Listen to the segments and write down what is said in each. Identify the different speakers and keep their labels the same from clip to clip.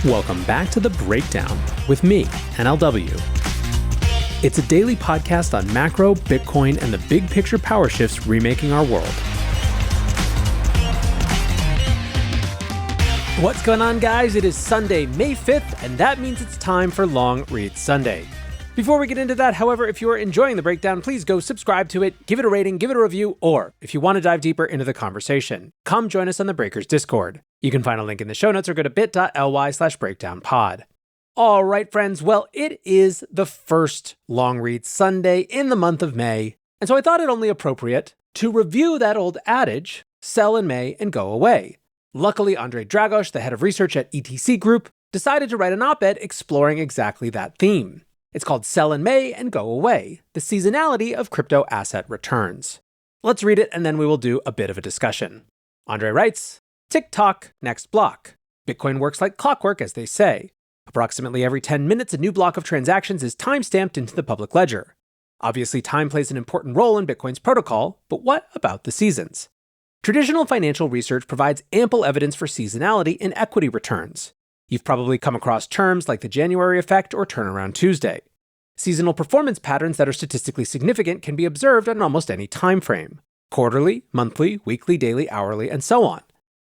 Speaker 1: Welcome back to The Breakdown with me, NLW. It's a daily podcast on macro, Bitcoin, and the big picture power shifts remaking our world. What's going on, guys? It is Sunday, May 5th, and that means it's time for Long Read Sunday. Before we get into that, however, if you're enjoying The Breakdown, please go subscribe to it, give it a rating, give it a review, or if you want to dive deeper into the conversation, come join us on the Breakers Discord. You can find a link in the show notes or go to bit.ly/breakdownpod. All right, friends. Well, it is the first Long Read Sunday in the month of May, and so I thought it only appropriate to review that old adage, sell in May and go away. Luckily, Andre Dragos, the head of research at ETC Group, decided to write an op-ed exploring exactly that theme. It's called Sell in May and Go Away, the seasonality of crypto asset returns. Let's read it and then we will do a bit of a discussion. Andre writes, "Tick-tock, next block. Bitcoin works like clockwork, as they say. Approximately every 10 minutes, a new block of transactions is time-stamped into the public ledger. Obviously, time plays an important role in Bitcoin's protocol, but what about the seasons? Traditional financial research provides ample evidence for seasonality in equity returns. You've probably come across terms like the January effect or turnaround Tuesday. Seasonal performance patterns that are statistically significant can be observed on almost any time frame: quarterly, monthly, weekly, daily, hourly, and so on.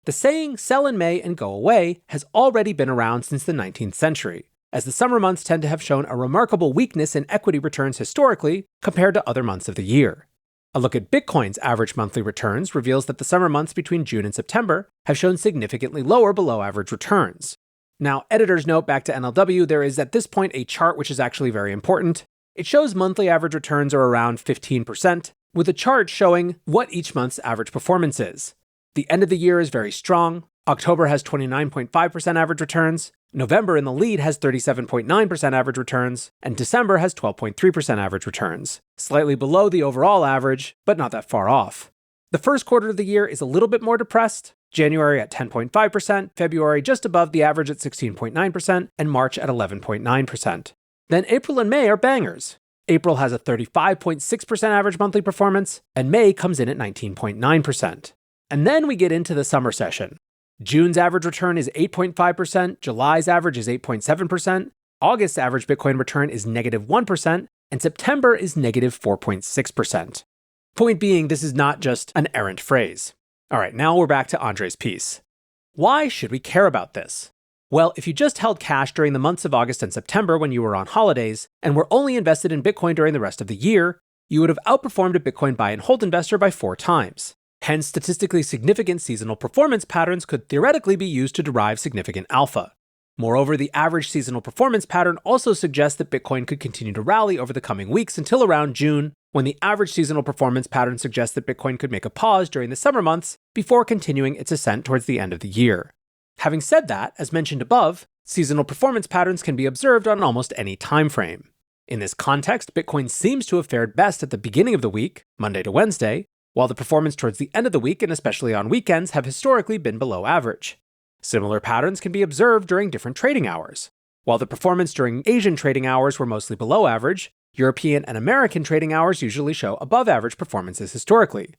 Speaker 1: The saying sell in May and go away has already been around since the 19th century, as the summer months tend to have shown a remarkable weakness in equity returns historically compared to other months of the year. A look at Bitcoin's average monthly returns reveals that the summer months between June and September have shown significantly lower below average returns. Now, editor's note back to NLW, there is at this point a chart which is actually very important. It shows monthly average returns are around 15%, with a chart showing what each month's average performance is. The end of the year is very strong. October has 29.5% average returns, November in the lead has 37.9% average returns, and December has 12.3% average returns, slightly below the overall average, but not that far off. The first quarter of the year is a little bit more depressed, January at 10.5%, February just above the average at 16.9%, and March at 11.9%. Then April and May are bangers. April has a 35.6% average monthly performance, and May comes in at 19.9%. And then we get into the summer session. June's average return is 8.5%, July's average is 8.7%, August's average Bitcoin return is negative 1%, and September is negative 4.6%. Point being, this is not just an errant phrase. All right, now we're back to Andre's piece. Why should we care about this? Well, if you just held cash during the months of August and September when you were on holidays, and were only invested in Bitcoin during the rest of the year, you would have outperformed a Bitcoin buy and hold investor by 4 times. Hence, statistically significant seasonal performance patterns could theoretically be used to derive significant alpha. Moreover, the average seasonal performance pattern also suggests that Bitcoin could continue to rally over the coming weeks until around June, when the average seasonal performance pattern suggests that Bitcoin could make a pause during the summer months before continuing its ascent towards the end of the year. Having said that, as mentioned above, seasonal performance patterns can be observed on almost any time frame. In this context, Bitcoin seems to have fared best at the beginning of the week, Monday to Wednesday, while the performance towards the end of the week and especially on weekends have historically been below average. Similar patterns can be observed during different trading hours. While the performance during Asian trading hours were mostly below average, European and American trading hours usually show above average performances historically.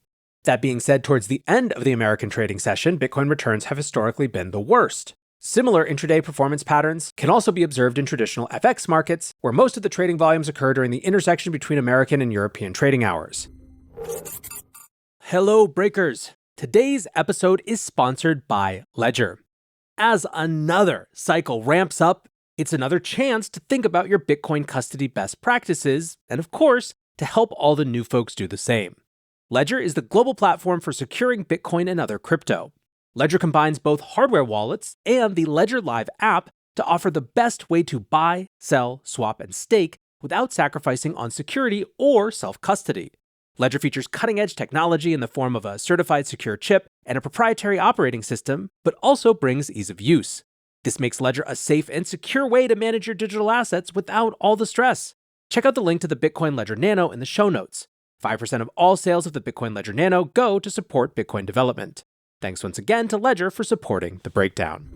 Speaker 1: That being said, towards the end of the American trading session, Bitcoin returns have historically been the worst. Similar intraday performance patterns can also be observed in traditional FX markets, where most of the trading volumes occur during the intersection between American and European trading hours. Hello, breakers! Today's episode is sponsored by Ledger. As another cycle ramps up, it's another chance to think about your Bitcoin custody best practices, and of course, to help all the new folks do the same. Ledger is the global platform for securing Bitcoin and other crypto. Ledger combines both hardware wallets and the Ledger Live app to offer the best way to buy, sell, swap, and stake without sacrificing on security or self-custody. Ledger features cutting-edge technology in the form of a certified secure chip and a proprietary operating system, but also brings ease of use. This makes Ledger a safe and secure way to manage your digital assets without all the stress. Check out the link to the Bitcoin Ledger Nano in the show notes. 5% of all sales of the Bitcoin Ledger Nano go to support Bitcoin development. Thanks once again to Ledger for supporting The Breakdown.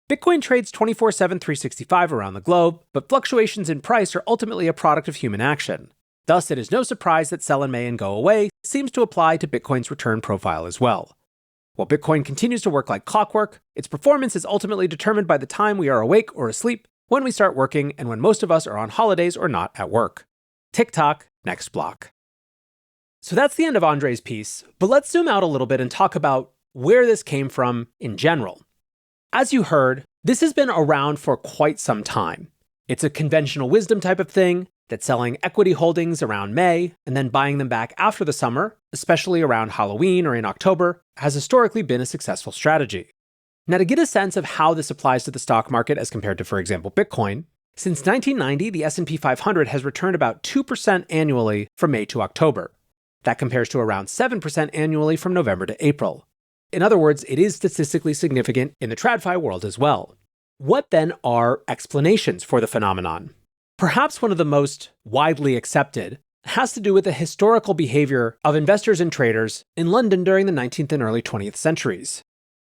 Speaker 1: Bitcoin trades 24/7, 365 around the globe, but fluctuations in price are ultimately a product of human action. Thus, it is no surprise that sell in May and go away seems to apply to Bitcoin's return profile as well. While Bitcoin continues to work like clockwork, its performance is ultimately determined by the time we are awake or asleep, when we start working, and when most of us are on holidays or not at work. TikTok, next block. So that's the end of Andre's piece, but let's zoom out a little bit and talk about where this came from in general. As you heard, this has been around for quite some time. It's a conventional wisdom type of thing that's selling equity holdings around May and then buying them back after the summer, especially around Halloween or in October, has historically been a successful strategy. Now, to get a sense of how this applies to the stock market as compared to, for example, Bitcoin, since 1990, the S&P 500 has returned about 2% annually from May to October. That compares to around 7% annually from November to April. In other words, it is statistically significant in the TradFi world as well. What then are explanations for the phenomenon? Perhaps one of the most widely accepted has to do with the historical behavior of investors and traders in London during the 19th and early 20th centuries.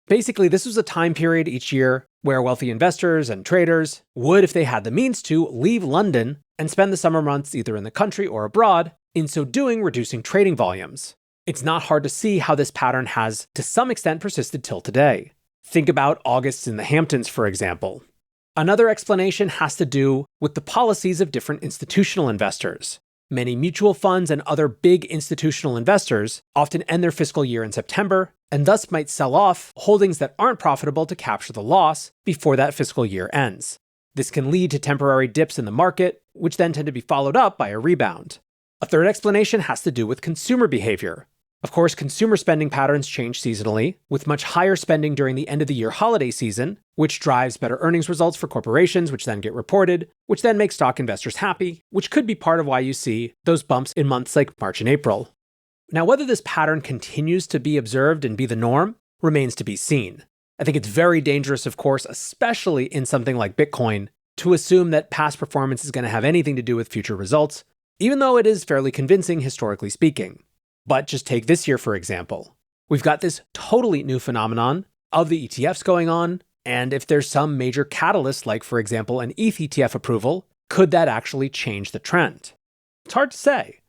Speaker 1: Basically, this was a time period each year where wealthy investors and traders would, if they had the means to, leave London and spend the summer months either in the country or abroad, in so doing reducing trading volumes. It's not hard to see how this pattern has, to some extent, persisted till today. Think about August in the Hamptons, for example. Another explanation has to do with the policies of different institutional investors. Many mutual funds and other big institutional investors often end their fiscal year in September, and thus might sell off holdings that aren't profitable to capture the loss before that fiscal year ends. This can lead to temporary dips in the market, which then tend to be followed up by a rebound. A third explanation has to do with consumer behavior. Of course, consumer spending patterns change seasonally, with much higher spending during the end of the year holiday season, which drives better earnings results for corporations, which then get reported, which then makes stock investors happy, which could be part of why you see those bumps in months like March and April. Now, whether this pattern continues to be observed and be the norm remains to be seen. I think it's very dangerous, of course, especially in something like Bitcoin, to assume that past performance is going to have anything to do with future results, even though it is fairly convincing historically speaking. But just take this year, for example. We've got this totally new phenomenon of the ETFs going on, and if there's some major catalyst, like, for example, an ETH ETF approval, could that actually change the trend? It's hard to say.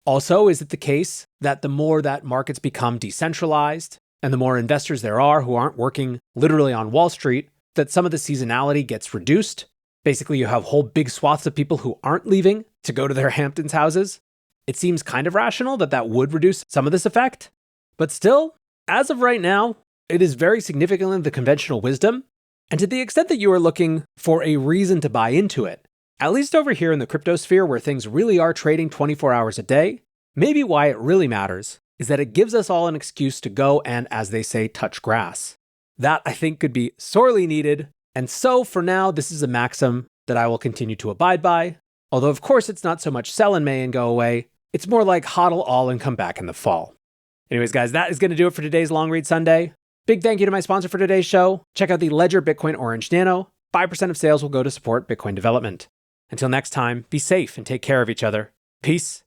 Speaker 1: Also, is it the case that the more that markets become decentralized, and the more investors there are who aren't working literally on Wall Street, that some of the seasonality gets reduced? Basically, you have whole big swaths of people who aren't leaving to go to their Hamptons houses. It seems kind of rational that that would reduce some of this effect. But still, as of right now, it is very significantly the conventional wisdom. And to the extent that you are looking for a reason to buy into it, at least over here in the crypto sphere where things really are trading 24 hours a day, maybe why it really matters is that it gives us all an excuse to go and, as they say, touch grass. That, I think, could be sorely needed. And so for now, this is a maxim that I will continue to abide by. Although, of course, it's not so much sell in May and go away. It's more like hodl all and come back in the fall. Anyways, guys, that is going to do it for today's Long Read Sunday. Big thank you to my sponsor for today's show. Check out the Ledger Bitcoin Orange Nano. 5% of sales will go to support Bitcoin development. Until next time, be safe and take care of each other. Peace